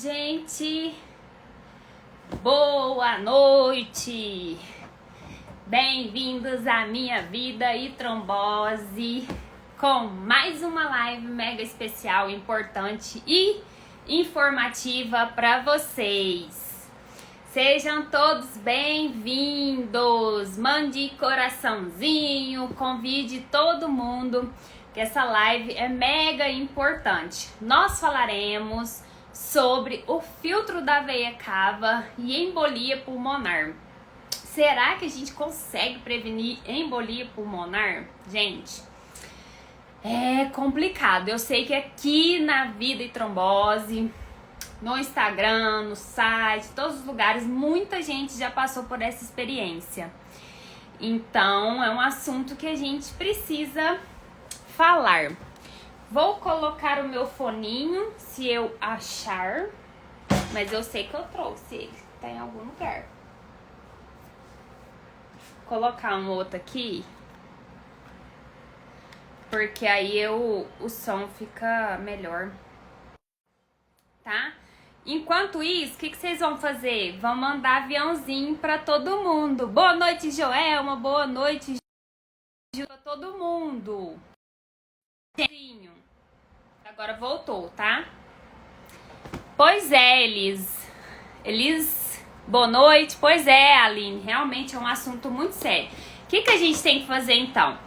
Gente, boa noite! Bem-vindos à Minha Vida e Trombose com mais uma live mega especial, importante e informativa para vocês. Sejam todos bem-vindos! Mande coraçãozinho, convide todo mundo que essa live é mega importante. Nós falaremos sobre o filtro da veia cava e embolia pulmonar. Será que a gente consegue prevenir embolia pulmonar? Gente, é complicado. Eu sei que aqui na Vida e Trombose, no Instagram, no site, todos os lugares, muita gente já passou por essa experiência. Então, é um assunto que a gente precisa falar. Vou colocar o meu foninho, se eu achar, mas eu sei que eu trouxe ele, tá em algum lugar. Vou colocar um outro aqui, porque aí o som fica melhor, tá? Enquanto isso, o que vocês vão fazer? Vão mandar aviãozinho pra todo mundo. Boa noite, Joelma, boa noite, pra todo mundo. Agora voltou, tá? Pois é, Elis, boa noite. Pois é, Aline, realmente é um assunto muito sério. O que a gente tem que fazer então?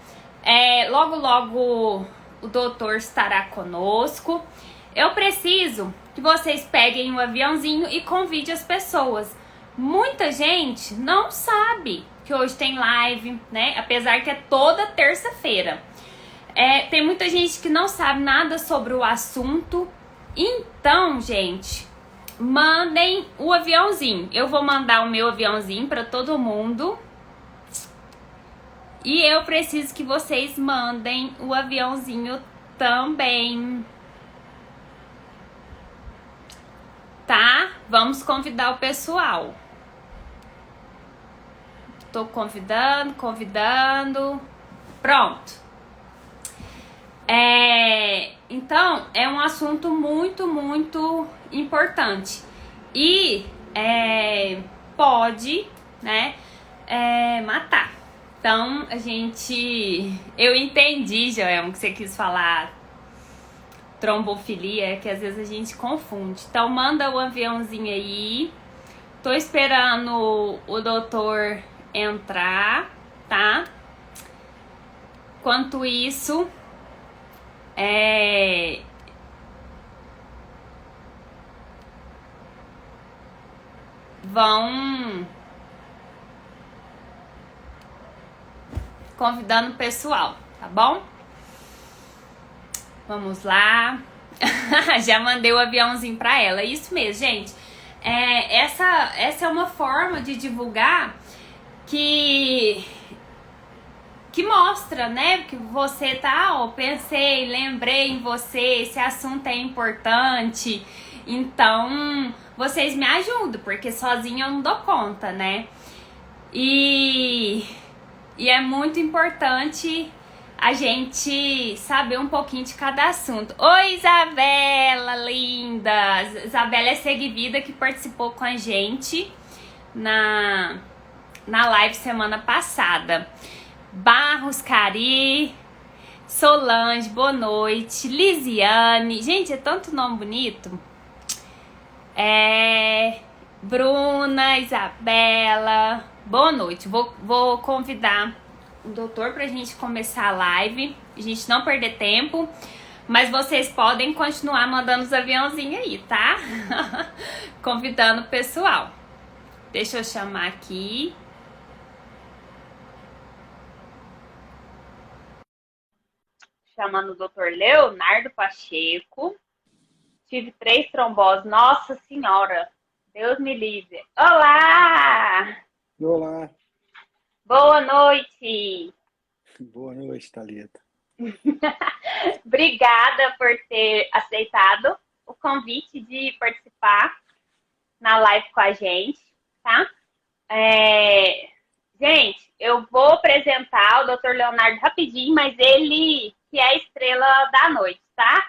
Logo o doutor estará conosco. Eu preciso que vocês peguem um aviãozinho e convide as pessoas. Muita gente não sabe que hoje tem live, né? Apesar que é toda terça-feira. Tem muita gente que não sabe nada sobre o assunto. Então, gente, mandem o aviãozinho. Eu vou mandar o meu aviãozinho para todo mundo. E eu preciso que vocês mandem o aviãozinho também. Tá? Vamos convidar o pessoal. Tô convidando. Pronto. Então, é um assunto muito, muito importante. E pode, né, matar. Então, eu entendi, Joelma, que você quis falar trombofilia, que às vezes a gente confunde. Então, manda o aviãozinho aí. Tô esperando o doutor entrar, tá? Enquanto isso, vão convidando o pessoal, tá bom? Vamos lá. Já mandei o aviãozinho pra ela. Isso mesmo, gente. Essa é uma forma de divulgar que mostra, né, que você tá, pensei, lembrei em você, esse assunto é importante, então vocês me ajudam, porque sozinha eu não dou conta, né, e é muito importante a gente saber um pouquinho de cada assunto. Oi, Isabela, linda! Isabela é seguida que participou com a gente na live semana passada. Barros, Cari, Solange, boa noite, Lisiane, gente, é tanto nome bonito. Bruna, Isabela, boa noite. Vou convidar o doutor pra gente começar a live, a gente não perder tempo, mas vocês podem continuar mandando os aviãozinhos aí, tá? Convidando o pessoal. Deixa eu chamar aqui. Chamando o doutor Leonardo Pacheco. Tive 3 tromboses. Nossa Senhora! Deus me livre. Olá! Olá! Boa noite! Boa noite, Thalita. Obrigada por ter aceitado o convite de participar na live com a gente, tá? Gente, eu vou apresentar o doutor Leonardo rapidinho, mas ele que é a estrela da noite, tá?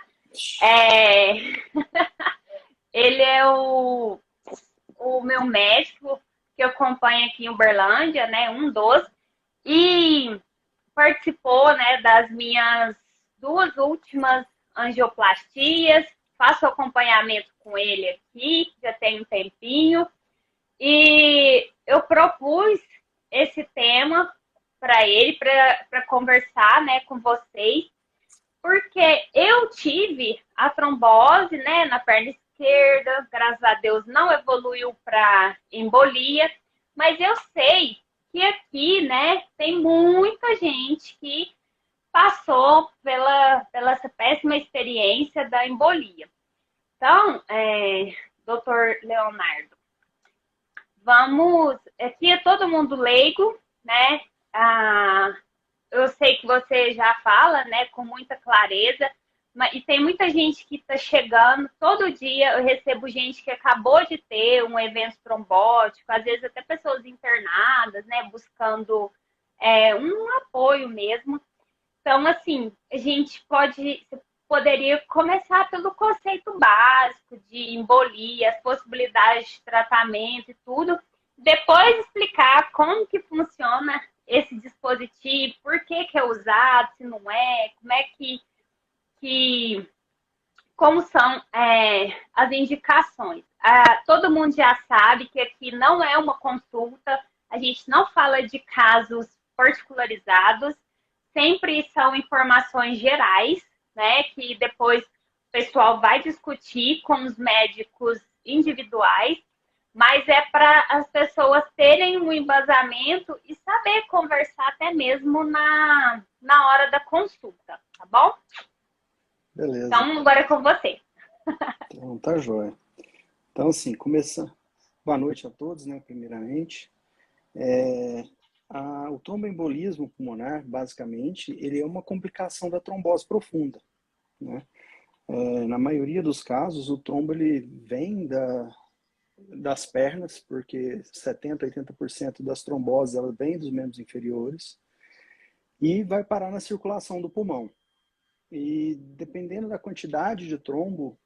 Ele é o meu médico que eu acompanho aqui em Uberlândia, né? Um dos. E participou, né, das minhas duas últimas angioplastias. Faço acompanhamento com ele aqui, já tem um tempinho. E eu propus esse tema para ele, para conversar, né, com vocês, porque eu tive a trombose, né, na perna esquerda, graças a Deus não evoluiu para embolia, mas eu sei que aqui, né, tem muita gente que passou pela essa péssima experiência da embolia. Então, doutor Leonardo, vamos. Aqui é todo mundo leigo, né? Eu sei que você já fala, né, com muita clareza, e tem muita gente que está chegando. Todo dia eu recebo gente que acabou de ter um evento trombótico, às vezes até pessoas internadas, né, buscando um apoio mesmo. Então, assim, a gente poderia começar pelo conceito básico de embolia, as possibilidades de tratamento e tudo, depois explicar como que funciona esse dispositivo, por que é usado, se não é, como é como são as indicações. Todo mundo já sabe que aqui não é uma consulta, a gente não fala de casos particularizados, sempre são informações gerais, né, que depois o pessoal vai discutir com os médicos individuais, mas é para as pessoas terem um embasamento e saber conversar até mesmo na hora da consulta, tá bom? Beleza. Então, agora é com você. Então, tá joia. Então, assim, começando. Boa noite a todos, né, primeiramente. O tromboembolismo pulmonar, basicamente, ele é uma complicação da trombose profunda, né? Na maioria dos casos, o trombo ele vem das pernas, porque 70%, 80% das tromboses ela vem dos membros inferiores e vai parar na circulação do pulmão. E dependendo da quantidade de trombo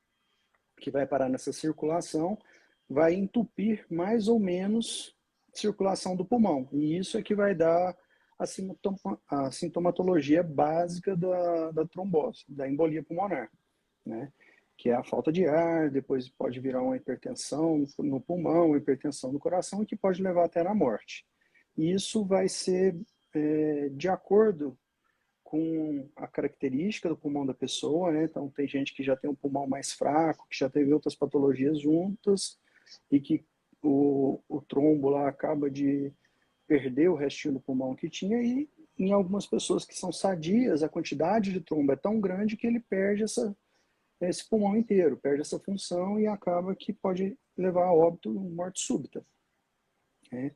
que vai parar nessa circulação, vai entupir mais ou menos a circulação do pulmão. E isso é que vai dar a sintomatologia básica da trombose, da embolia pulmonar, né? Que é a falta de ar, depois pode virar uma hipertensão no pulmão, uma hipertensão no coração, e que pode levar até na morte. E isso vai ser de acordo com a característica do pulmão da pessoa, né? Então, tem gente que já tem um pulmão mais fraco, que já teve outras patologias juntas, e que o trombo lá acaba de perder o restinho do pulmão que tinha, e em algumas pessoas que são sadias, a quantidade de trombo é tão grande que ele perde esse pulmão inteiro, perde essa função e acaba que pode levar a óbito, morte súbita, né?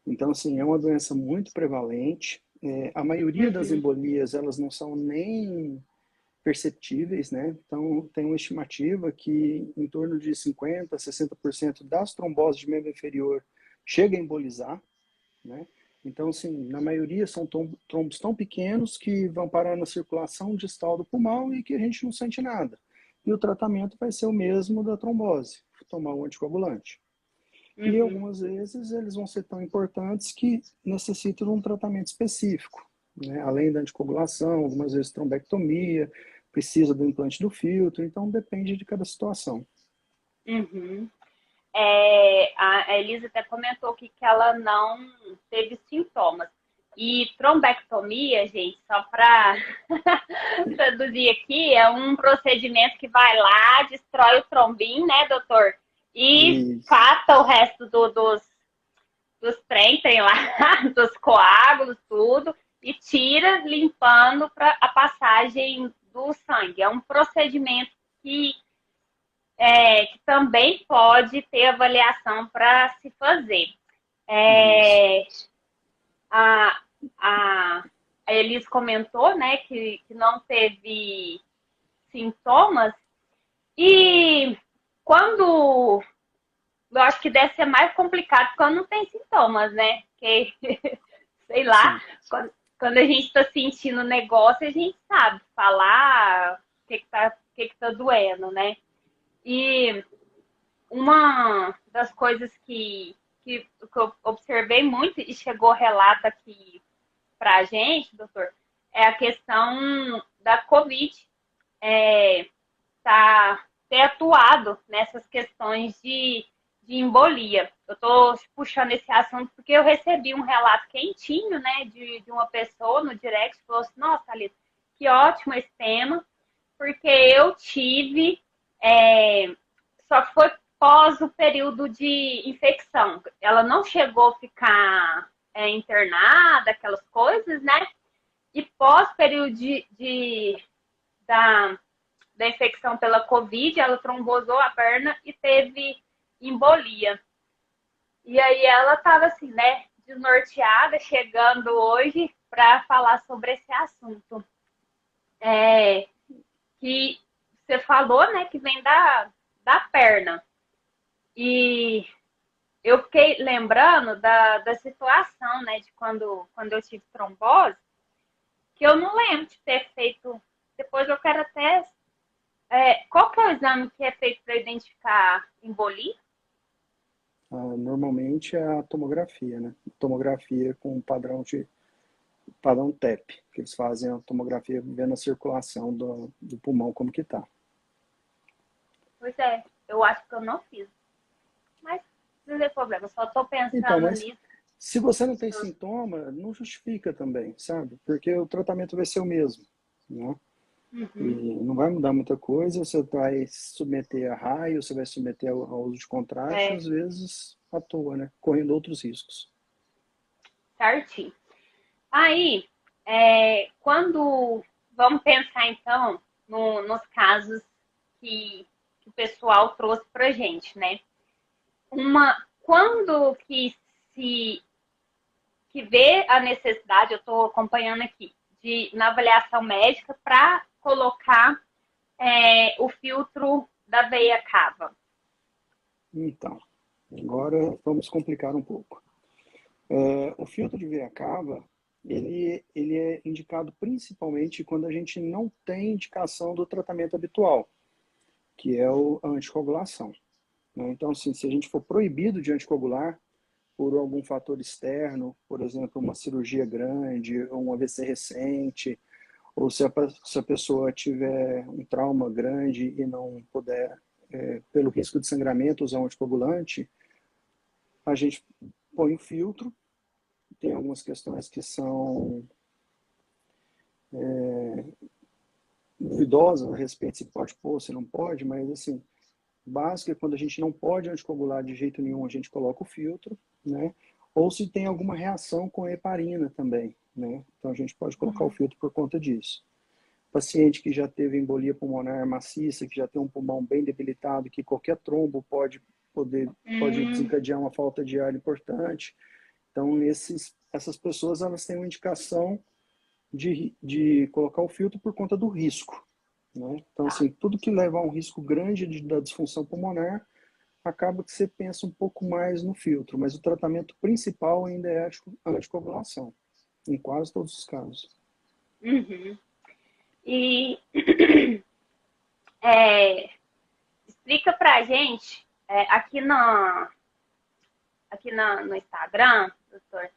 Então, assim, é uma doença muito prevalente. A maioria das embolias, elas não são nem perceptíveis, né? Então, tem uma estimativa que em torno de 50%, 60% das tromboses de membro inferior chega a embolizar, né? Então, assim, na maioria são trombos tão pequenos que vão parar na circulação distal do pulmão e que a gente não sente nada. E o tratamento vai ser o mesmo da trombose, tomar um anticoagulante. E algumas vezes eles vão ser tão importantes que necessitam de um tratamento específico, né? Além da anticoagulação, algumas vezes trombectomia, precisa do implante do filtro, então depende de cada situação. A Elisa até comentou aqui que ela não teve sintomas. E trombectomia, gente, só para traduzir aqui, é um procedimento que vai lá, destrói o trombinho, né, doutor? E cata o resto dos tem lá, dos coágulos, tudo, e tira, limpando para a passagem do sangue. É um procedimento que também pode ter avaliação para se fazer. A Elis comentou, né, que não teve sintomas, e quando eu acho que deve ser mais complicado quando não tem sintomas, né? Porque, sei lá, quando a gente está sentindo o negócio, a gente sabe falar o que tá doendo, né? E uma das coisas que eu observei muito e chegou relato aqui para a gente, doutor, é a questão da Covid ter atuado nessas questões de embolia. Eu estou puxando esse assunto porque eu recebi um relato quentinho, né, de uma pessoa no direct que falou assim, nossa, Thalita, que ótimo esse tema, porque eu tive, só foi pós o período de infecção. Ela não chegou a ficar internada, aquelas coisas, né? E pós período da, da infecção pela Covid, ela trombosou a perna e teve embolia. E aí ela estava assim, né, desnorteada, chegando hoje para falar sobre esse assunto. Que você falou, né, que vem da perna. E eu fiquei lembrando da situação, né, de quando eu tive trombose, que eu não lembro de ter feito. Depois eu quero até. Qual que é o exame que é feito para identificar embolia? Normalmente é a tomografia, né? Tomografia com padrão TEP, que eles fazem a tomografia vendo a circulação do pulmão como que tá. Pois é, eu acho que eu não fiz. Mas não tem problema, só estou Então, pensando mas nisso. se você não tem sintoma, não justifica também, sabe? Porque o tratamento vai ser o mesmo, né? E Uhum. não vai mudar muita coisa, você vai submeter a raio, você vai submeter ao uso de contraste, às vezes à toa, né? Correndo outros riscos. Certinho. Aí, quando vamos pensar então nos casos que o pessoal trouxe para gente, né? Quando se que vê a necessidade, eu estou acompanhando aqui, na avaliação médica para colocar o filtro da veia cava. Então, agora vamos complicar um pouco. O filtro de veia cava, ele é indicado principalmente quando a gente não tem indicação do tratamento habitual, que é a anticoagulação, né? Então, assim, se a gente for proibido de anticoagular por algum fator externo, por exemplo, uma cirurgia grande, ou um AVC recente, ou se a pessoa tiver um trauma grande e não puder, pelo risco de sangramento, usar um anticoagulante, a gente põe o filtro. Tem algumas questões que são duvidosas a respeito se pode pôr, se não pode, mas assim, básico é quando a gente não pode anticoagular de jeito nenhum, a gente coloca o filtro, né? Ou se tem alguma reação com a heparina também, né? Então a gente pode colocar o filtro por conta disso. Paciente que já teve embolia pulmonar maciça, que já tem um pulmão bem debilitado, que qualquer trombo pode desencadear uma falta de ar importante. Então, essas pessoas elas têm uma indicação de colocar o filtro por conta do risco, né? Então, assim, tudo que leva a um risco grande da disfunção pulmonar, acaba que você pensa um pouco mais no filtro, mas o tratamento principal ainda é a anticoagulação, em quase todos os casos. Uhum. E explica pra gente, no Instagram, doutor,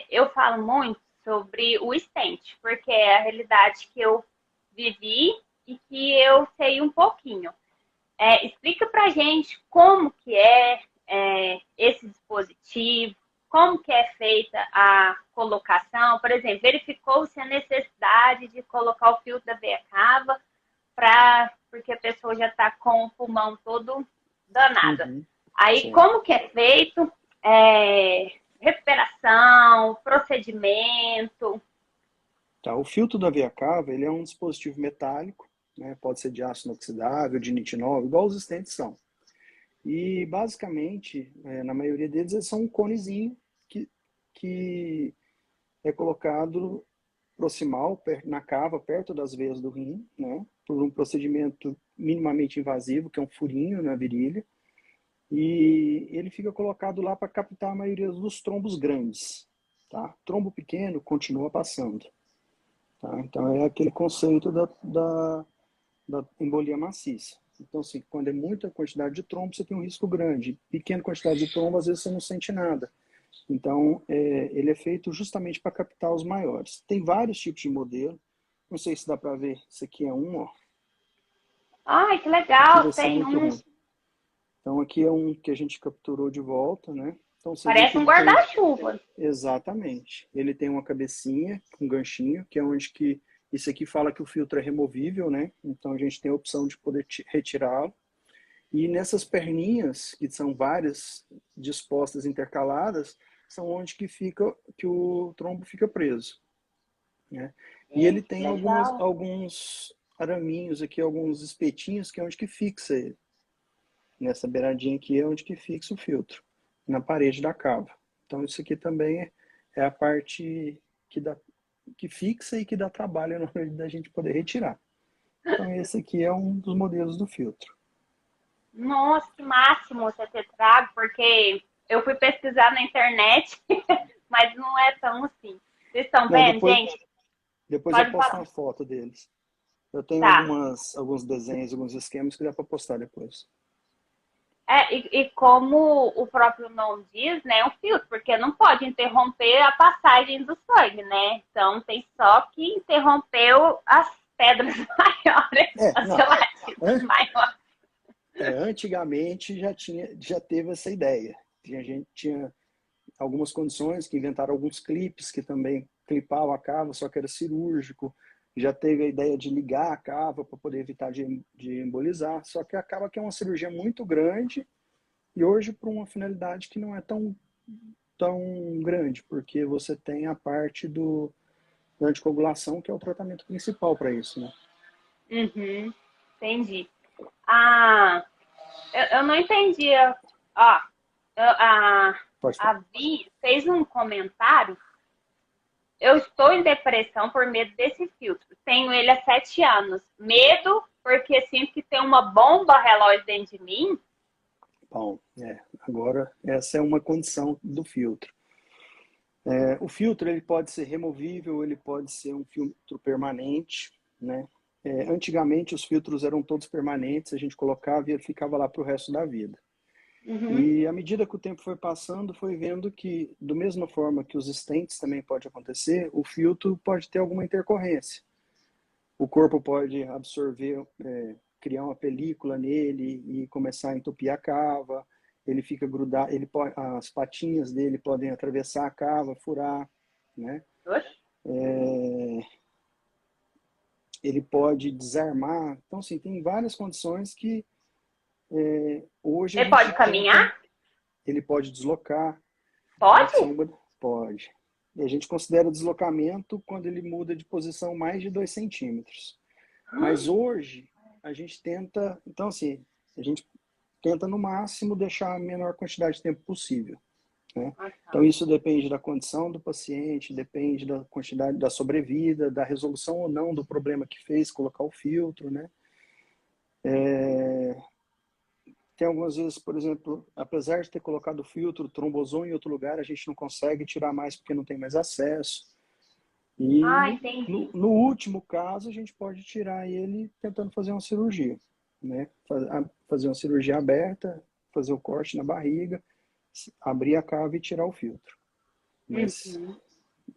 eu falo muito sobre o stent, porque é a realidade que eu vivi e que eu sei um pouquinho. Explica pra gente como que esse dispositivo, como que é feita a colocação. Por exemplo, verificou-se a necessidade de colocar o filtro da veia cava porque a pessoa já está com o pulmão todo danada. Aí, Certo. como que é feito? Recuperação, procedimento. Tá, o filtro da veia cava, ele é um dispositivo metálico, né? Pode ser de aço inoxidável, de nitinol, igual os estentes são. E, basicamente, na maioria deles, eles são um conezinho que é colocado proximal, na cava, perto das veias do rim, né? Por um procedimento minimamente invasivo, que é um furinho na virilha. E ele fica colocado lá para captar a maioria dos trombos grandes. Tá? Trombo pequeno continua passando. Tá? Então é aquele conceito da embolia maciça. Então, assim, quando é muita quantidade de trombo, você tem um risco grande. Pequena quantidade de trombo, às vezes você não sente nada. Então, ele é feito justamente para captar os maiores. Tem vários tipos de modelo. Não sei se dá para ver. Esse aqui é um, ó. Ai, que Aqui legal, vai ser tem muito um. ruim. Então, aqui é um que a gente capturou de volta, né? Então, você vê que Parece um ele tem... guarda-chuva. Exatamente. Ele tem uma cabecinha, um ganchinho, que é onde que... Isso aqui fala que o filtro é removível, né? Então, a gente tem a opção de poder retirá-lo. E nessas perninhas, que são várias dispostas intercaladas, são onde que o trombo fica preso, né? E ele Gente, que tem legal. alguns araminhos aqui, alguns espetinhos, que é onde que fixa ele. Nessa beiradinha aqui é onde que fixa o filtro, na parede da cava. Então isso aqui também é a parte que fixa e que dá trabalho na hora da gente poder retirar. Então esse aqui é um dos modelos do filtro. Nossa, que máximo você ter trago, porque eu fui pesquisar na internet, mas não é tão assim. Vocês estão Não, vendo, gente? depois eu Pode posto falar. uma foto deles. Eu tenho Tá. alguns desenhos, alguns esquemas que dá para postar depois. E como o próprio nome diz, né, é um filtro, porque não pode interromper a passagem do sangue, né? Então tem só que interromper as pedras maiores, as Não. gelatinas maiores. Antigamente já teve essa ideia. A gente tinha algumas condições que inventaram alguns clipes que também clipavam a cava, só que era cirúrgico. Já teve a ideia de ligar a cava para poder evitar de embolizar, só que acaba que é uma cirurgia muito grande e hoje para uma finalidade que não é tão grande, porque você tem a parte da anticoagulação, que é o tratamento principal para isso, né? Uhum, entendi. Ah, eu não entendi. Ó, Pode a falar. Vi fez um comentário. Eu estou em depressão por medo desse filtro. Tenho ele há 7 anos. Medo porque sinto que tem uma bomba relógio dentro de mim. Bom, agora essa é uma condição do filtro. O filtro ele pode ser removível, ele pode ser um filtro permanente, né? Antigamente os filtros eram todos permanentes, a gente colocava e ele ficava lá para o resto da vida. Uhum. E à medida que o tempo foi passando, foi vendo que, da mesma forma que os stents também pode acontecer, o filtro pode ter alguma intercorrência. O corpo pode absorver, criar uma película nele e começar a entupir a cava. Ele fica grudado, as patinhas dele podem atravessar a cava, furar, né? Oxe. Ele pode desarmar. Então, assim, tem várias condições que hoje a Ele gente pode tenta. caminhar? Ele pode deslocar, né? Pode? Pode. E a gente considera deslocamento quando ele muda de posição mais de 2 centímetros. Mas hoje a gente tenta, então assim, a gente tenta no máximo deixar a menor quantidade de tempo possível, né? Ah, Então tá. isso depende da condição do paciente, depende da quantidade da sobrevida, da resolução ou não do problema que fez colocar o filtro, né? Tem algumas vezes, por exemplo, apesar de ter colocado o filtro, trombosou em outro lugar, a gente não consegue tirar mais porque não tem mais acesso. E Ah, no, no, entendi. no último caso, a gente pode tirar ele tentando fazer uma cirurgia, né? Fazer uma cirurgia aberta, fazer o corte na barriga, abrir a cava e tirar o filtro. Mas, Uhum.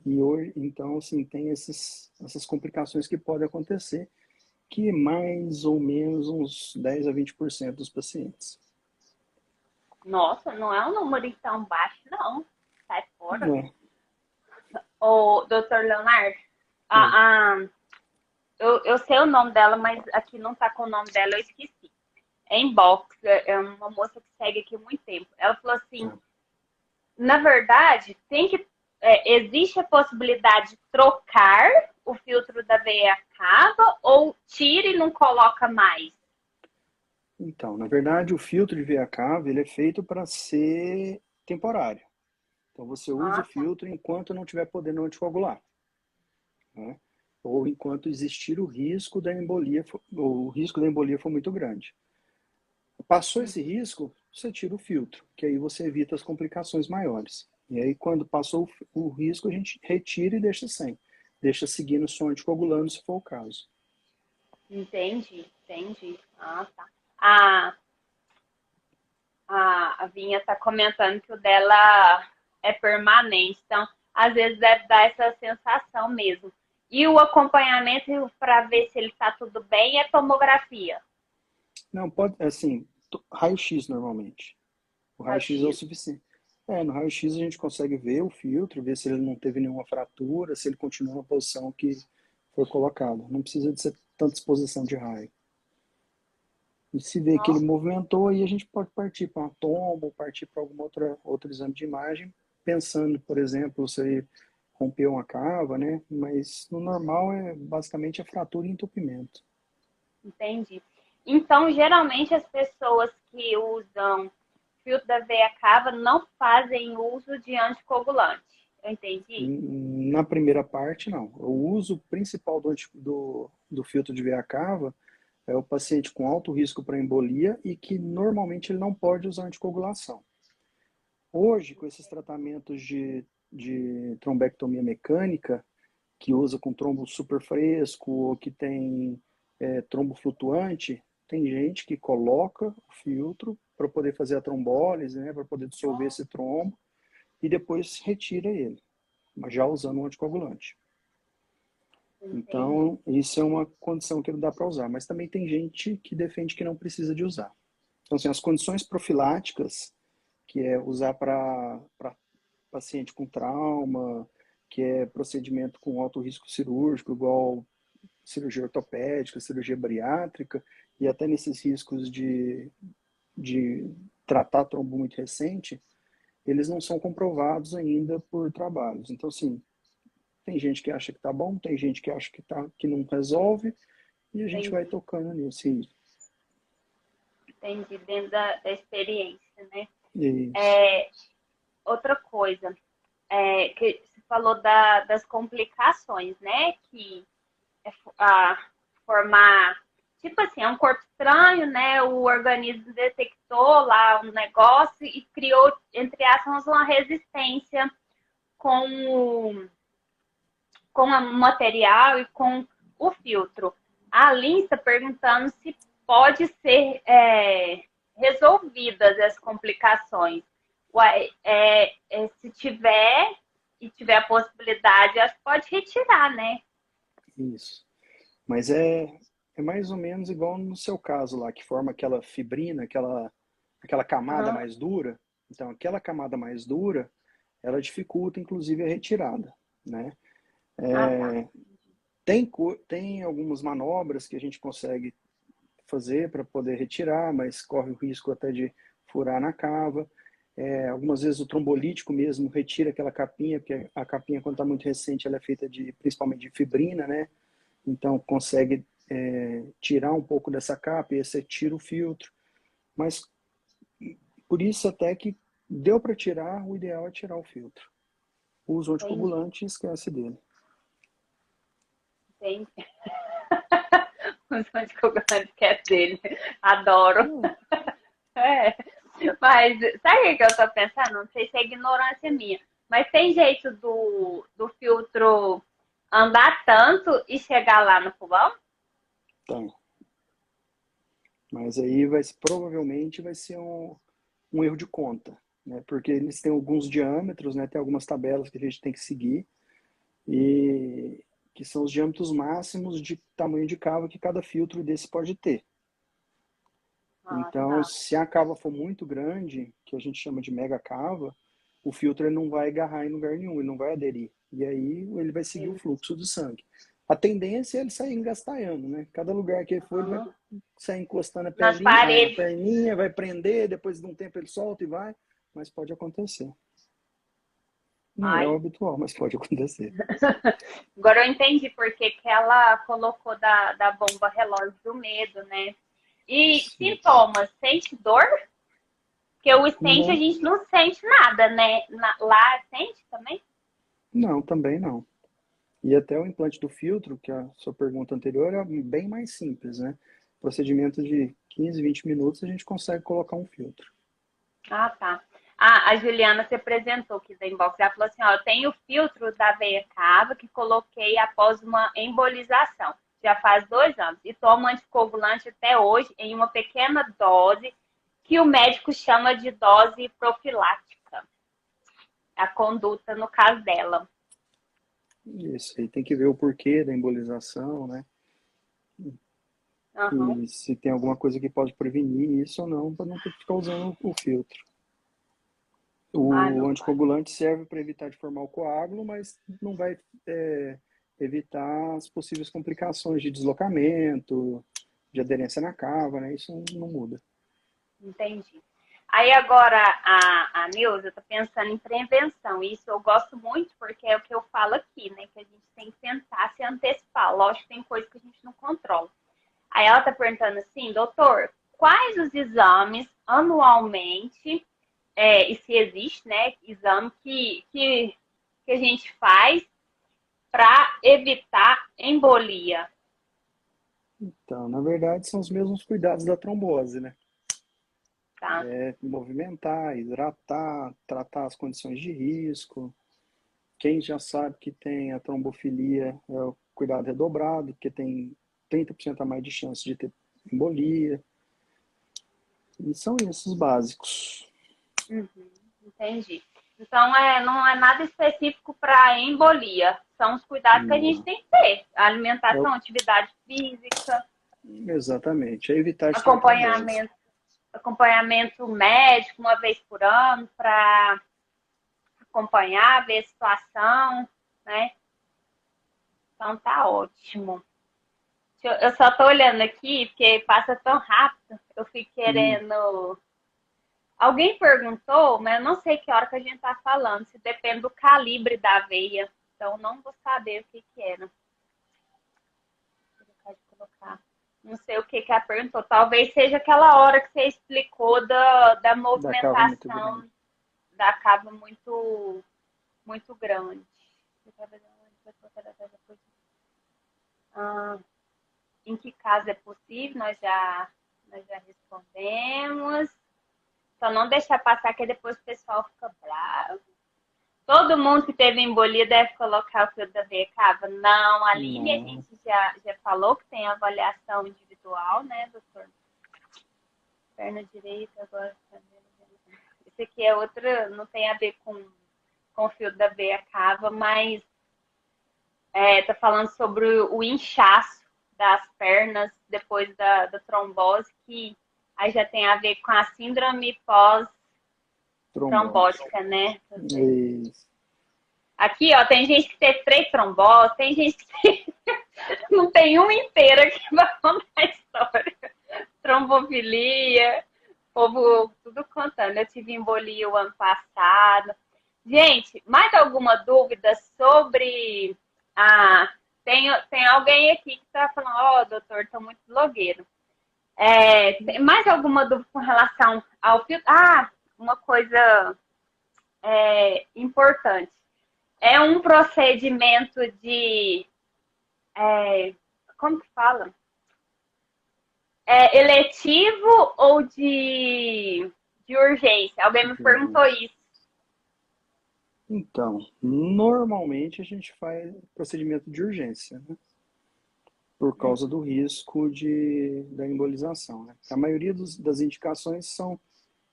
e hoje, então, assim, tem essas complicações que podem acontecer, que é mais ou menos uns 10 a 20% dos pacientes. Nossa, não é um número tão baixo, não. Sai fora. É, Ô, doutor Leonardo, é. a, a, eu sei o nome dela, mas aqui não tá com o nome dela, eu esqueci. É inbox, é uma moça que segue aqui há muito tempo. Ela falou assim, Tá. na verdade, existe a possibilidade de trocar o filtro da veia cava ou tira e não coloca mais? Então, na verdade, o filtro de veia cava ele é feito para ser temporário. Então, você usa o Ah, tá. filtro enquanto não estiver podendo anticoagular, né? Ou enquanto existir o risco da embolia, o risco da embolia for muito grande. Passou esse risco, você tira o filtro, que aí você evita as complicações maiores. E aí, quando passou o risco, a gente retira e deixa sem. Deixa seguindo só anticoagulando, se for o caso. Entendi, entendi. Ah, tá. A, a Vinha está comentando que o dela é permanente, então às vezes deve dar essa sensação mesmo. E o acompanhamento para ver se ele está tudo bem é tomografia. Não, pode, assim, raio-x normalmente. O raio-x é o Raio-x. suficiente. É, no raio-x a gente consegue ver o filtro, ver se ele não teve nenhuma fratura, se ele continua na posição que foi colocado. Não precisa de ser tanta exposição de raio. E se vê que ele Nossa, movimentou, aí a gente pode partir para uma tomba ou partir para algum outro exame de imagem, pensando, por exemplo, se ele rompeu uma cava, né? Mas no normal é basicamente a fratura e entupimento. entendi. Então, geralmente as pessoas que usam filtro da veia cava não fazem uso de anticoagulante. Eu entendi? Na primeira parte, não. O uso principal do filtro de veia cava é o paciente com alto risco para embolia e que normalmente ele não pode usar anticoagulação. Hoje, com esses tratamentos de trombectomia mecânica, que usa com trombo super fresco ou que tem trombo flutuante, tem gente que coloca o filtro para poder fazer a trombólise, né, para poder dissolver esse trombo e depois retira ele, mas já usando um anticoagulante. Entendi. Então, isso é uma condição que não dá para usar, mas também tem gente que defende que não precisa de usar. Então, assim, as condições profiláticas, que é usar para paciente com trauma, que é procedimento com alto risco cirúrgico, igual cirurgia ortopédica, cirurgia bariátrica, e até nesses riscos de tratar trombo muito recente, eles não são comprovados ainda por trabalhos. Então, assim, tem gente que acha que tá bom, tem gente que acha que não resolve, e a gente vai Entendi. tocando nisso. E, Entendi. Dentro da experiência, né? isso. É, outra coisa, que você falou das complicações, né? Que é formar, tipo assim, é um corpo estranho, né? O organismo detectou lá um negócio e criou, entre aspas, uma resistência com com o material e com o filtro. A Aline está perguntando se pode ser resolvidas as complicações. Ué, se tiver e tiver a possibilidade, acho que pode retirar, né? Isso. Mas é mais ou menos igual no seu caso lá, que forma aquela fibrina, aquela camada Uhum. mais dura. Então, aquela camada mais dura, ela dificulta, inclusive, a retirada, né? Ah, tá. Tem algumas manobras que a gente consegue fazer para poder retirar, mas corre o risco até de furar na cava. Algumas vezes o trombolítico mesmo retira aquela capinha, porque a capinha, quando está muito recente, ela é feita principalmente de fibrina, né? Então consegue tirar um pouco dessa capa e aí você tira o filtro. Mas por isso até que deu para tirar, o ideal é tirar o filtro. Usa o Entendi, anticoagulante e esquece dele. entendi. Os anticoagulantes que é dele. Adoro. Hum, É. Mas sabe o que eu tô pensando? Não sei se é ignorância minha. Mas tem jeito do filtro andar tanto e chegar lá no pulmão? tá. Mas aí provavelmente vai ser um erro de conta, né? Porque eles têm alguns diâmetros, né? Tem algumas tabelas que a gente tem que seguir e que são os diâmetros máximos de tamanho de cava que cada filtro desse pode ter. Ah, Então, tá. se a cava for muito grande, que a gente chama de mega cava, o filtro ele não vai agarrar em lugar nenhum, ele não vai aderir. E aí ele vai seguir o Entendi. fluxo do sangue. A tendência é ele sair engastanhando, né? Cada lugar que ele for, ele vai Uhum. sair encostando Nas a paredes. perninha, vai prender, depois de um tempo ele solta e vai. Mas pode acontecer. Não é o Ai. habitual, mas pode acontecer. Agora eu entendi por que que ela colocou da bomba relógio do medo, né? E Sim. sintomas, sente dor? Porque o stent a Não, gente não sente nada, né? Lá sente também? não, também não. E até o implante do filtro, que a sua pergunta anterior é bem mais simples, né? Procedimento de 15, 20 minutos a gente consegue colocar um filtro. Ah, tá. Ah, a Juliana se apresentou aqui da inbox. Ela falou assim: ó, eu tenho o filtro da veia cava que coloquei após uma embolização. já faz 2 anos, e tomo anticoagulante até hoje em uma pequena dose que o médico chama de dose profilática. A conduta, no caso dela. Isso aí tem que ver o porquê da embolização, né? Uhum. E se tem alguma coisa que pode prevenir isso ou não, para não ter que ficar usando o filtro. Ai, O meu pai. anticoagulante serve para evitar de formar o coágulo, mas não vai evitar as possíveis complicações de deslocamento, de aderência na cava, né? Isso não muda. Entendi. Aí agora a Neuza está pensando em prevenção. Isso eu gosto muito porque é o que eu falo aqui, né? Que a gente tem que tentar se antecipar. Lógico que tem coisa que a gente não controla. Aí ela está perguntando assim, doutor, quais os exames anualmente, e se existe, né, exame que a gente faz para evitar embolia? Então, na verdade, são os mesmos cuidados da trombose, né? Tá? Movimentar, hidratar, tratar as condições de risco. Quem já sabe que tem a trombofilia é o cuidado redobrado, porque tem 30% a mais de chance de ter embolia. E são esses básicos. Uhum, entendi. Então, não é nada específico para embolia. São os cuidados que a gente Não. tem que ter. É Alimentação, atividade física, exatamente. É evitar isso da trombose. acompanhamento, acompanhamento médico uma vez por ano para acompanhar, ver a situação, né? Então tá ótimo. Eu só tô olhando aqui, porque passa tão rápido, eu fico Hum, querendo. Alguém perguntou, mas eu não sei que hora que a gente tá falando, se depende do calibre da aveia. Então não vou saber o que era. Vou colocar. Não sei o que ela perguntou. Talvez seja aquela hora que você explicou da da cava muito grande. movimentação da cava muito, muito grande. Ah, em que caso é possível, nós já respondemos. Só não deixar passar que depois o pessoal fica bravo. Todo mundo que teve embolia deve colocar o fio da veia cava? Não, Aline, a Não, gente já falou que tem avaliação individual, né, doutor? Perna direita, agora. Esse aqui é outra, não tem a ver com o fio da veia cava, mas tá falando sobre o inchaço das pernas depois da trombose, que aí já tem a ver com a síndrome trombose. pós-trombótica, né? Isso. Aqui, ó, tem gente que teve 3 tromboses, tem gente que não tem uma inteira que vai contar a história. Trombofilia, povo tudo contando. Eu tive embolia o ano passado. Gente, mais alguma dúvida sobre a. Tem alguém aqui que está falando, ó, doutor, estou muito blogueiro. Tem mais alguma dúvida com relação ao filtro? Ah, uma coisa importante. É um procedimento de. Como que fala? Eletivo ou de urgência? Alguém me perguntou Urgência. isso. Então, normalmente a gente faz procedimento de urgência, né? Por causa do risco da embolização, né? A maioria das indicações são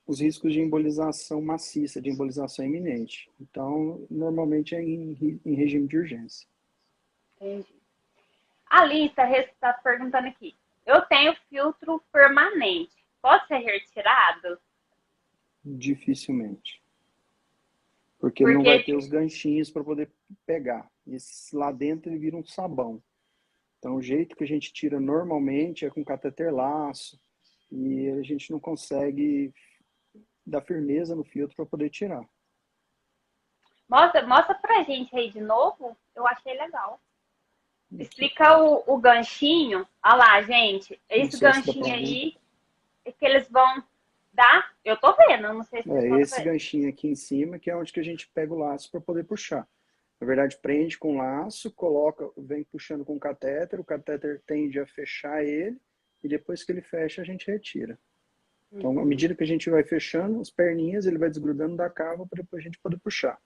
os riscos de embolização maciça, de embolização iminente. Então, normalmente é em regime de urgência. Entendi. A Lisa está perguntando aqui. Eu tenho filtro permanente. Pode ser retirado? Dificilmente. Porque ele não vai Porque, ter os ganchinhos para poder pegar. Esse, lá dentro ele vira um sabão. Então, o jeito que a gente tira normalmente é com cateter laço. E a gente não consegue dar firmeza no filtro para poder tirar. mostra pra gente aí de novo. Eu achei legal. Explica o ganchinho. Olha lá, gente. Não Esse sei se dá para ganchinho ver. aí é que eles vão dar. Eu tô vendo, não sei se o pessoal tá Esse vendo. ganchinho aqui em cima que é onde que a gente pega o laço para poder puxar. Na verdade, prende com laço, coloca, vem puxando com o catéter tende a fechar ele e depois que ele fecha a gente retira. Então, à medida que a gente vai fechando as perninhas, ele vai desgrudando da cava para depois a gente poder puxar.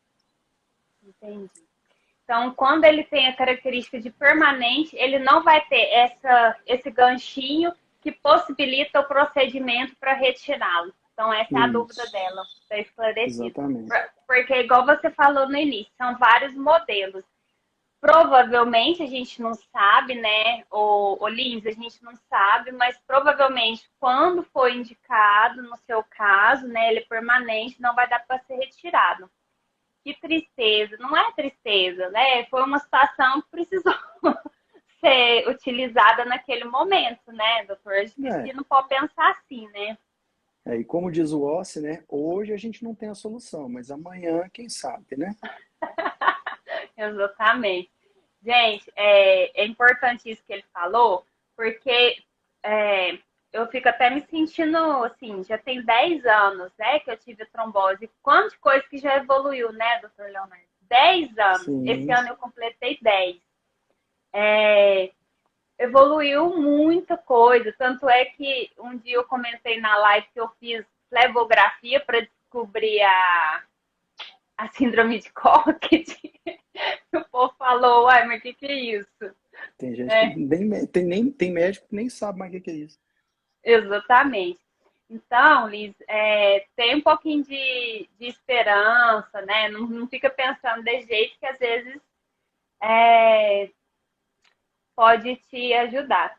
Entendi. Então, quando ele tem a característica de permanente, ele não vai ter esse ganchinho que possibilita o procedimento para retirá-lo. Então, essa é a dúvida Isso, dela, está esclarecido. exatamente. Porque, igual você falou no início, são vários modelos. Provavelmente a gente não sabe, né, o Lins, a gente não sabe, mas provavelmente quando for indicado, no seu caso, né, ele é permanente, não vai dar para ser retirado. Que tristeza, não é tristeza, né? Foi uma situação que precisou ser utilizada naquele momento, né, doutor? A gente É, não pode pensar assim, né? e como diz o Ossi, né? Hoje a gente não tem a solução, mas amanhã, quem sabe, né? Exatamente. Gente, é importante isso que ele falou, porque é, eu fico até me sentindo assim, já tem 10 anos, né, que eu tive trombose. Quanto de coisa que já evoluiu, né, doutor Leonardo? 10 anos. Esse Sim, ano eu completei 10. É, evoluiu muita coisa. Tanto é que um dia eu comentei na live que eu fiz flebografia para descobrir a síndrome de Cockett. O povo falou, uai, mas o que é isso? tem gente que É, tem médico que nem sabe mais o que é isso. exatamente. Então, Liz, tem um pouquinho de esperança, né? Não fica pensando de jeito que às vezes é, pode te ajudar.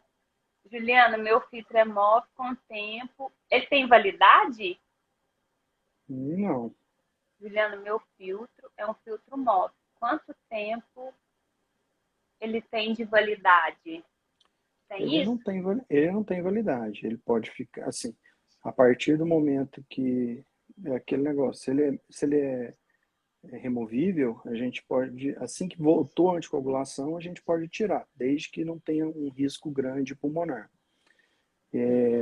Juliana, meu filtro é móvel com o tempo. Ele tem validade? Não, Juliana, meu filtro é um filtro móvel. Quanto tempo ele tem de validade? Tem isso? ele não tem validade. Ele pode ficar assim, a partir do momento que é aquele negócio, se ele é removível, a gente pode, assim que voltou a anticoagulação, a gente pode tirar, desde que não tenha um risco grande pulmonar.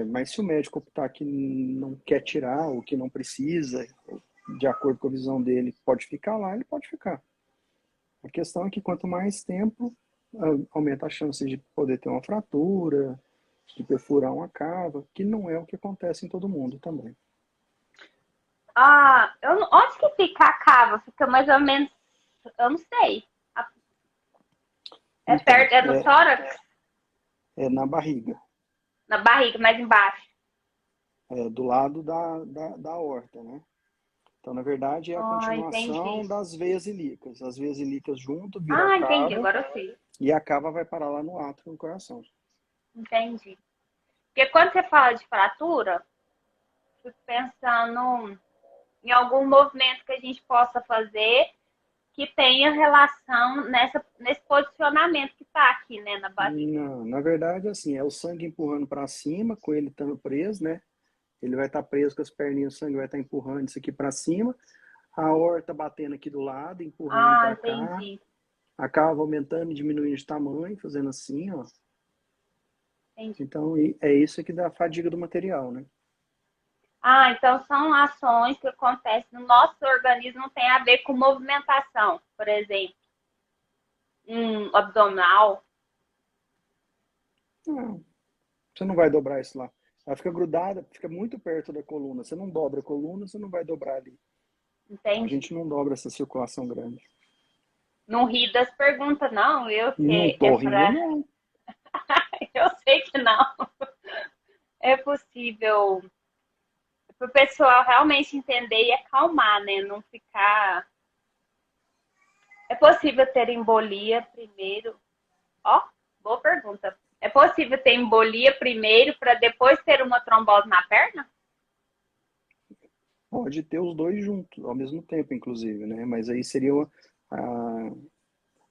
Mas se o médico optar que não quer tirar ou que não precisa, de acordo com a visão dele, pode ficar lá, ele pode ficar. A questão é que quanto mais tempo, aumenta a chance de poder ter uma fratura, de perfurar uma cava, que não é o que acontece em todo mundo também. Ah, onde que fica a cava? Fica mais ou menos, eu não sei. É Então, perto, é no tórax? é na barriga, Na barriga, mais embaixo. do lado da aorta, né? Então, na verdade, é a Ah, entendi. continuação das veias ilíacas. As veias ilíacas junto vira a Ah, entendi, cava agora eu sei. e a cava vai parar lá no átrio, no coração. Entendi. Porque quando você fala de fratura, eu fico pensando em algum movimento que a gente possa fazer que tenha relação nesse posicionamento que está aqui, né, na barriga. Não, na verdade, assim, é o sangue empurrando para cima, com ele estando preso, né? Ele vai estar preso com as perninhas, o sangue vai estar empurrando isso aqui para cima, a aorta batendo aqui do lado, empurrando Ah, para cá, entendi. a cava aumentando e diminuindo de tamanho, fazendo assim, ó. Entendi. Então, é isso que dá a fadiga do material, né? Ah, então são ações que acontecem no nosso organismo, não tem a ver com movimentação, por exemplo, abdominal. Não, você não vai dobrar isso lá. Ela fica grudada, fica muito perto da coluna. Você não dobra a coluna, você não vai dobrar ali. A Entendi. gente não dobra essa circulação grande. Não ri das perguntas, não. Eu Não que é tô rindo, para. não. Eu sei que não. É possível para o pessoal realmente entender e acalmar, né? Não ficar. É possível ter embolia primeiro? Ó, boa pergunta. É possível ter embolia primeiro para depois ter uma trombose na perna? Pode ter os dois juntos, ao mesmo tempo, inclusive, né? Mas aí seria a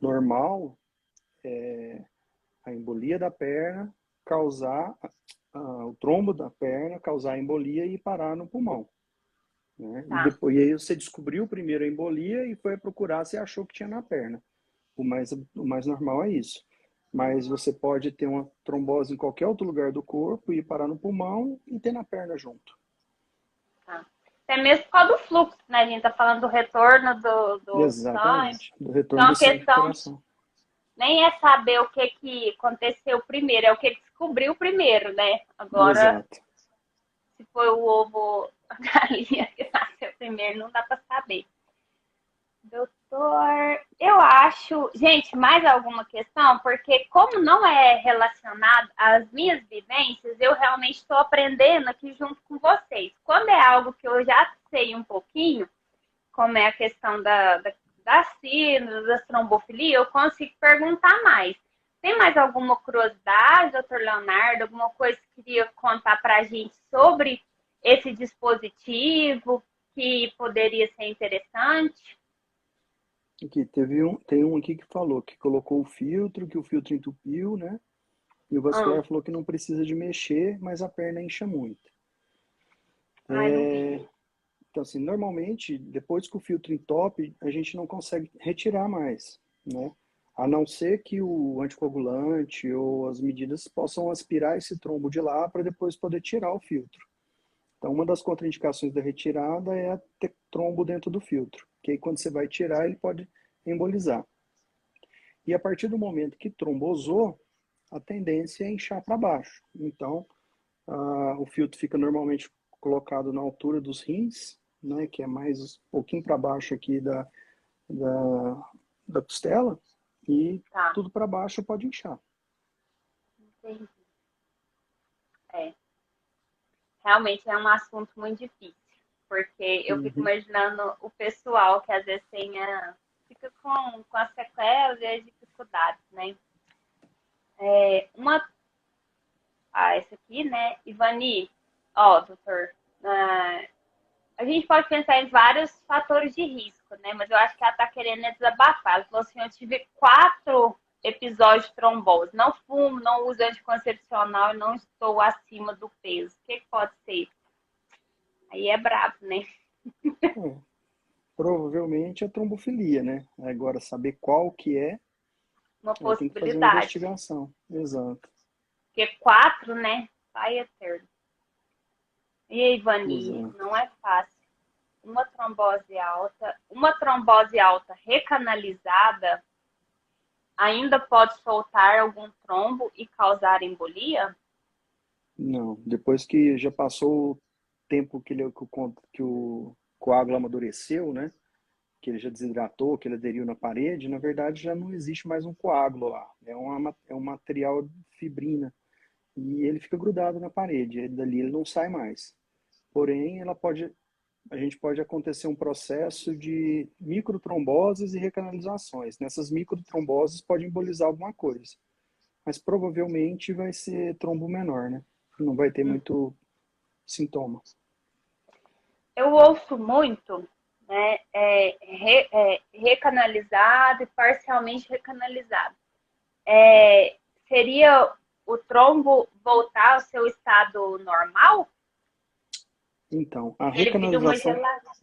normal, a embolia da perna, causar o trombo da perna, causar a embolia e parar no pulmão. Né? Tá. E aí você descobriu primeiro a embolia e foi procurar se achou que tinha na perna. O mais normal é isso. Mas você pode ter uma trombose em qualquer outro lugar do corpo e parar no pulmão e ter na perna junto. Tá. Até mesmo por causa do fluxo, né? A gente tá falando do retorno do sangue. Exatamente. Do retorno Então do a sangue para o questão coração. nem é saber o que aconteceu primeiro, é o que descobriu primeiro, né? Agora, Exato. se foi o ovo, a galinha que nasceu primeiro, não dá para saber. Doutor, Eu acho, gente, mais alguma questão? Porque como não é relacionado às minhas vivências, eu realmente estou aprendendo aqui junto com vocês. Quando é algo que eu já sei um pouquinho, como é a questão da síndrome, da trombofilia, eu consigo perguntar mais. Tem mais alguma curiosidade, doutor Leonardo? Alguma coisa que queria contar para a gente sobre esse dispositivo que poderia ser interessante? Aqui, tem um aqui que falou que colocou o filtro, que o filtro entupiu, né? E o Ah, vascular falou que não precisa de mexer, mas a perna incha muito. ai, não vi. Então, assim, normalmente, depois que o filtro entope, a gente não consegue retirar mais, né? A não ser que o anticoagulante ou as medidas possam aspirar esse trombo de lá para depois poder tirar o filtro. Então, uma das contraindicações da retirada é ter trombo dentro do filtro, que aí quando você vai tirar, ele pode embolizar. E a partir do momento que trombosou, a tendência é inchar para baixo. Então, o filtro fica normalmente colocado na altura dos rins, né, que é mais um pouquinho para baixo aqui da, da costela, e Tá, tudo para baixo pode inchar. entendi. É, realmente é um assunto muito difícil, porque eu fico Uhum. imaginando o pessoal que às vezes fica com as sequelas e as dificuldades, né? Uma, essa aqui, né, Ivani, ó, doutor, ah, a gente pode pensar em vários fatores de risco, né? Mas eu acho que ela tá querendo desabafar. Ela falou assim: eu tive 4 episódios de trombose. Não fumo, não uso anticoncepcional e não estou acima do peso. O que pode ser? Aí é brabo, né? É, provavelmente é trombofilia, né? Agora, saber qual que é, Uma aí tem que fazer uma possibilidade. investigação. Exato, Porque 4, né? Pai eterno. E aí, Ivani, exato. não é fácil. Uma trombose alta recanalizada ainda pode soltar algum trombo e causar embolia? Não, depois que já passou o tempo que o coágulo amadureceu, né? Que ele já desidratou, que ele aderiu na parede, na verdade já não existe mais um coágulo lá. É um material de fibrina e ele fica grudado na parede. Dali ele não sai mais. Porém, a gente pode acontecer um processo de microtromboses e recanalizações. Nessas microtromboses pode embolizar alguma coisa, mas provavelmente vai ser trombo menor, né? Não vai ter muito sintoma. Eu ouço muito, né, recanalizado e parcialmente recanalizado. É, seria o trombo voltar ao seu estado normal? Então, a Ele vira uma recanalização, geladeira.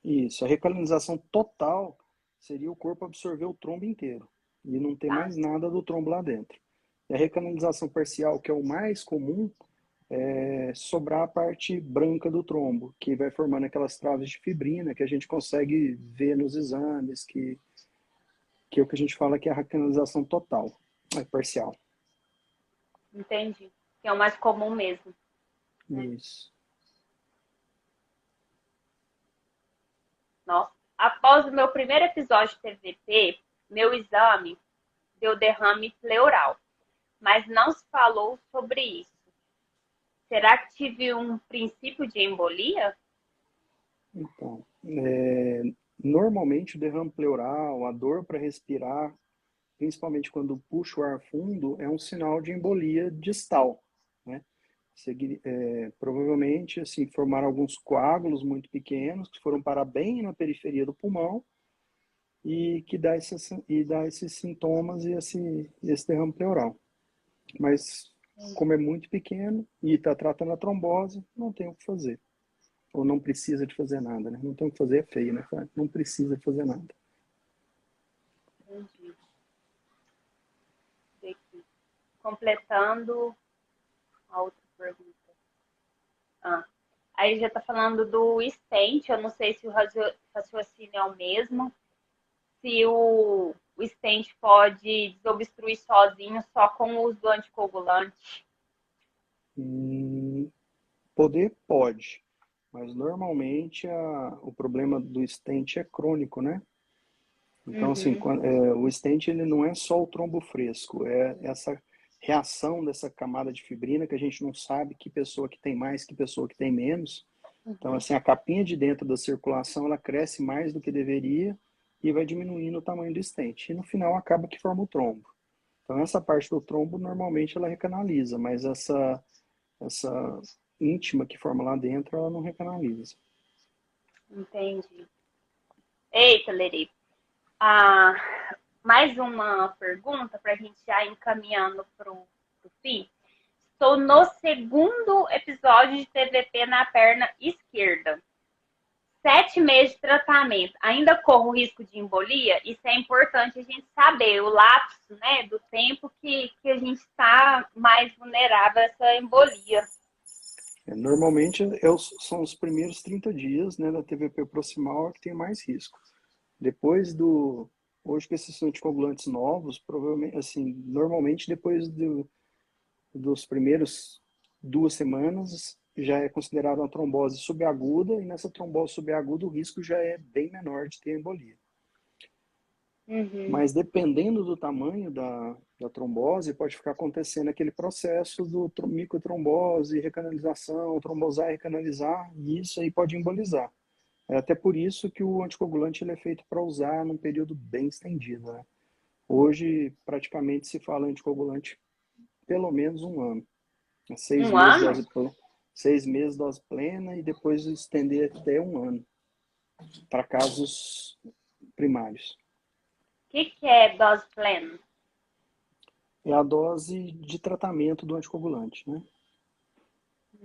isso, a recanalização total seria o corpo absorver o trombo inteiro e não ter Tá, mais nada do trombo lá dentro. E a recanalização parcial, que é o mais comum, é sobrar a parte branca do trombo, que vai formando aquelas traves de fibrina que a gente consegue ver nos exames, que é o que a gente fala que é a recanalização total, é parcial. entendi. Que é o mais comum mesmo, né? Isso. Nossa. Após o meu primeiro episódio de TVP, meu exame deu derrame pleural, mas não se falou sobre isso. Será que tive um princípio de embolia? Então, normalmente o derrame pleural, a dor para respirar, principalmente quando puxa o ar fundo, é um sinal de embolia distal, né? Provavelmente, assim, formaram alguns coágulos muito pequenos que foram parar bem na periferia do pulmão e que dá esses sintomas e esse derrame pleural. Mas, como é muito pequeno e está tratando a trombose, não tem o que fazer. Ou não precisa de fazer nada, né? Não tem o que fazer, é feio, né? Não precisa de fazer nada. Entendi. Aqui. Completando a outra pergunta. Ah, aí já está falando do stent, eu não sei se o raciocínio é o mesmo, se o stent pode desobstruir sozinho só com o uso do anticoagulante. Poder pode, mas normalmente o problema do stent é crônico, né? Então, assim, Uhum. o stent ele não é só o trombo fresco, é essa reação dessa camada de fibrina que a gente não sabe que pessoa que tem mais, que pessoa que tem menos. Então, Uhum. assim, a capinha de dentro da circulação, ela cresce mais do que deveria e vai diminuindo o tamanho do stent. E no final acaba que forma o trombo. Então, essa parte do trombo, normalmente, ela recanaliza, mas essa íntima que forma lá dentro, ela não recanaliza. Entendi. Eita, Leri. Ah, mais uma pergunta para a gente já ir encaminhando para o fim. Estou no segundo episódio de TVP na perna esquerda. 7 meses de tratamento. Ainda corro risco de embolia? Isso é importante a gente saber, o lapso, né, do tempo que a gente está mais vulnerável a essa embolia. Normalmente, são os primeiros 30 dias, né, da TVP proximal que tem mais risco. Depois do... Hoje, com esses anticoagulantes novos, provavelmente, assim, normalmente depois dos primeiros 2 semanas já é considerado uma trombose subaguda e nessa trombose subaguda o risco já é bem menor de ter embolia. Uhum. Mas dependendo do tamanho da trombose, pode ficar acontecendo aquele processo do microtrombose, recanalização, trombosar e recanalizar, e isso aí pode embolizar. É até por isso que o anticoagulante ele é feito para usar num período bem estendido, né? Hoje, praticamente se fala em anticoagulante pelo menos um ano. Seis Um meses ano? dose, 6 meses dose plena e depois estender até um ano para casos primários. O que é dose plena? É a dose de tratamento do anticoagulante, né?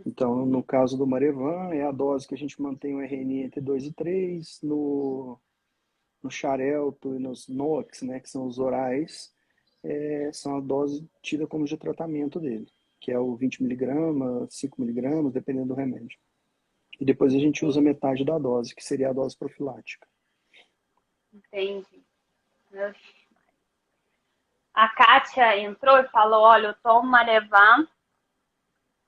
Então, no caso do Marevan, é a dose que a gente mantém o RNI entre 2 e 3. No Xarelto e nos NOX, né, que são os orais, são a dose tida como de tratamento dele, que é o 20 miligramas, 5 miligramas, dependendo do remédio. E depois a gente usa metade da dose, que seria a dose profilática. Entendi. A Kátia entrou e falou, olha, eu tomo Marevan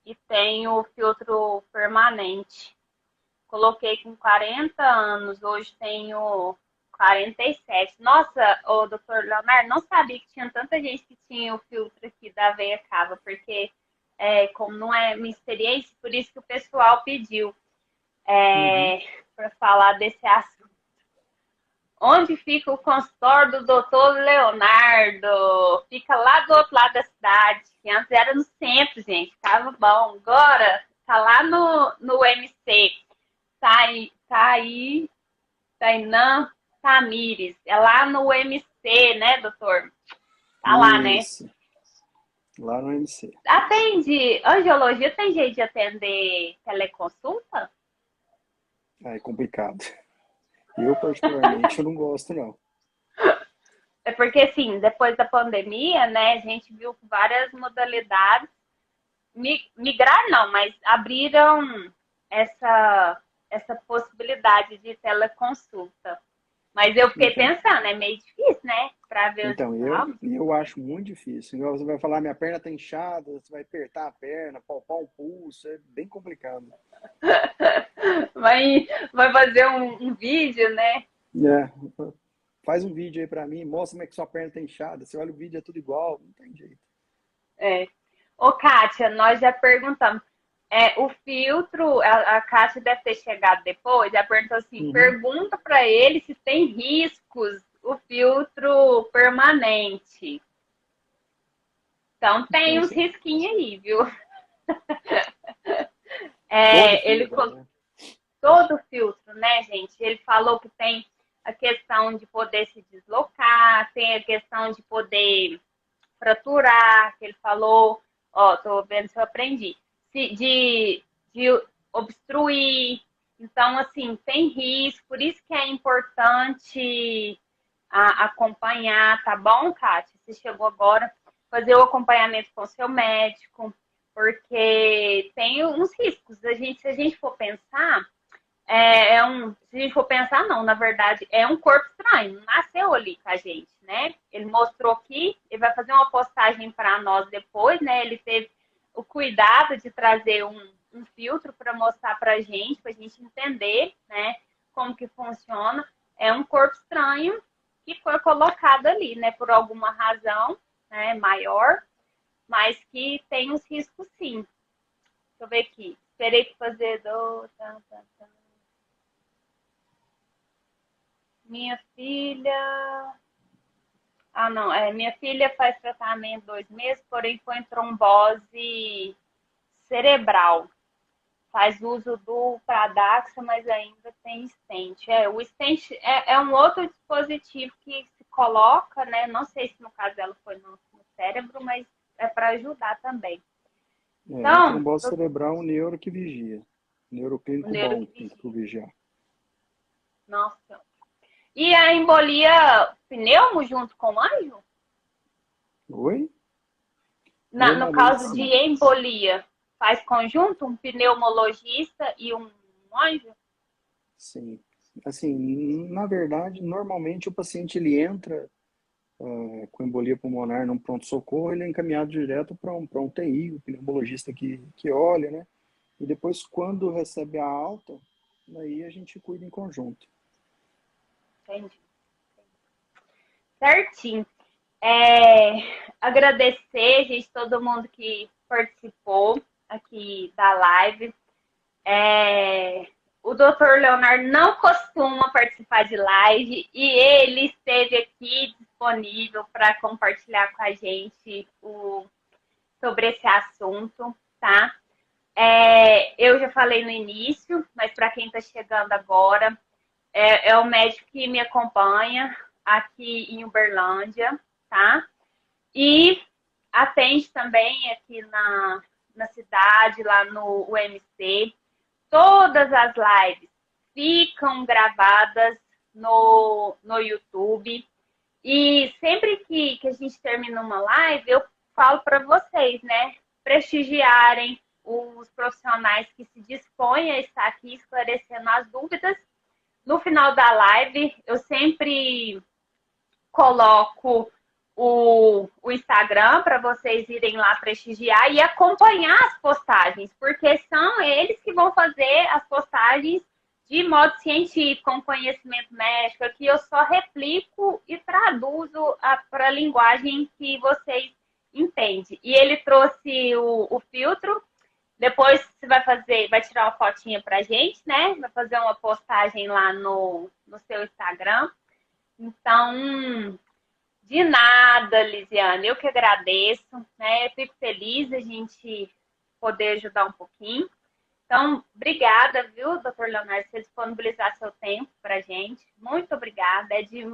e tenho filtro permanente. Coloquei com 40 anos, hoje tenho 47. Nossa, o doutor Leonardo, não sabia que tinha tanta gente que tinha o filtro aqui da veia cava, porque como não é minha experiência, por isso que o pessoal pediu Uhum. para falar desse assunto. Onde fica o consultório do doutor Leonardo? Fica lá do outro lado da cidade. Que antes era no centro, gente. Ficava bom. Agora tá lá no MC. Tainã Tamires. É lá no MC, né, doutor? Tá lá, né? Isso, lá no MC. Atende. Angiologia tem jeito de atender teleconsulta? É complicado. Eu, particularmente, eu não gosto, não. É porque, assim, depois da pandemia, né, a gente viu várias modalidades migrar não, mas abriram essa possibilidade de teleconsulta. Mas eu fiquei Então, pensando, é meio difícil, né? Para ver os então exames. eu acho muito difícil. Igual você vai falar, minha perna tá inchada, você vai apertar a perna, palpar o pulso, é bem complicado. Vai fazer um vídeo, né? É, faz um vídeo aí pra mim, mostra como é que sua perna tá inchada. Você olha o vídeo, é tudo igual, não tem jeito. É. Ô, Kátia, nós já perguntamos. O filtro, a Kátia deve ter chegado depois, ela perguntou assim, Uhum. pergunta para ele se tem riscos o filtro permanente. Então tem Tem, uns risquinhos aí, viu? todo Ele filtro, né? todo filtro, né, gente? Ele falou que tem a questão de poder se deslocar, tem a questão de poder fraturar, que ele falou, ó, tô vendo se eu aprendi, de obstruir. Então, assim, tem risco, por isso que é importante acompanhar, tá bom, Kátia? Você chegou agora, fazer o acompanhamento com o seu médico, porque tem uns riscos. Se a gente for pensar, se a gente for pensar, não, na verdade, é um corpo estranho, não nasceu ali com a gente, né? Ele mostrou aqui, ele vai fazer uma postagem para nós depois, né? Ele teve o cuidado de trazer um filtro para mostrar para a gente entender, né? Como que funciona. É um corpo estranho que foi colocado ali, né? Por alguma razão, né, maior, mas que tem os riscos sim. Deixa eu ver aqui. Esperei para fazer do... Minha filha... Ah, não. Minha filha faz tratamento 2 meses, porém foi em trombose cerebral. Faz uso do Pradaxa, mas ainda tem stent. O stent é um outro dispositivo que se coloca, né? Não sei se no caso dela foi no cérebro, mas é para ajudar também. A Então, trombose cerebral é um neuro que vigia. o Neuroclínico neuro bom que tem que vigiar. Nossa. E a embolia pneumo junto com o anjo? Oi? No Normalmente caso de sim. embolia, faz conjunto um pneumologista e um anjo? Sim. Assim, na verdade, normalmente o paciente ele entra com embolia pulmonar num pronto-socorro, ele é encaminhado direto para um TI, o pneumologista que olha, né? E depois, quando recebe a alta, aí a gente cuida em conjunto. Entendi. Certinho. Agradecer, gente, todo mundo que participou aqui da live. O Dr. Leonardo não costuma participar de live e ele esteve aqui disponível para compartilhar com a gente sobre esse assunto, tá? Eu já falei no início, mas para quem está chegando agora, é o médico que me acompanha aqui em Uberlândia, tá? E atende também aqui na cidade, lá no UMC. Todas as lives ficam gravadas no YouTube. E sempre que a gente termina uma live, eu falo para vocês, né? Prestigiarem os profissionais que se dispõem a estar aqui esclarecendo as dúvidas. No final da live, eu sempre coloco o Instagram para vocês irem lá prestigiar e acompanhar as postagens, porque são eles que vão fazer as postagens de modo científico, com conhecimento médico, que eu só replico e traduzo para a linguagem que vocês entendem. E ele trouxe o filtro. Depois você vai tirar uma fotinha pra gente, né? Vai fazer uma postagem lá no seu Instagram. Então, de nada, Lisiane. Eu que agradeço, né? Eu fico feliz a gente poder ajudar um pouquinho. Então, obrigada, viu, doutor Leonardo, por disponibilizar seu tempo pra gente. Muito obrigada. É de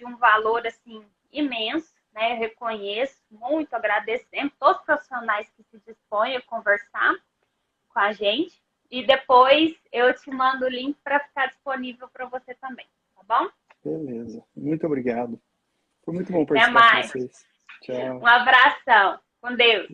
um valor, assim, imenso, né? Eu reconheço, muito agradecendo todos os profissionais que se dispõem a conversar com a gente. E depois eu te mando o link para ficar disponível para você também, tá bom? Beleza. Muito obrigado. Foi muito bom Até participar com mais. vocês. Tchau. Um abração. Com Deus.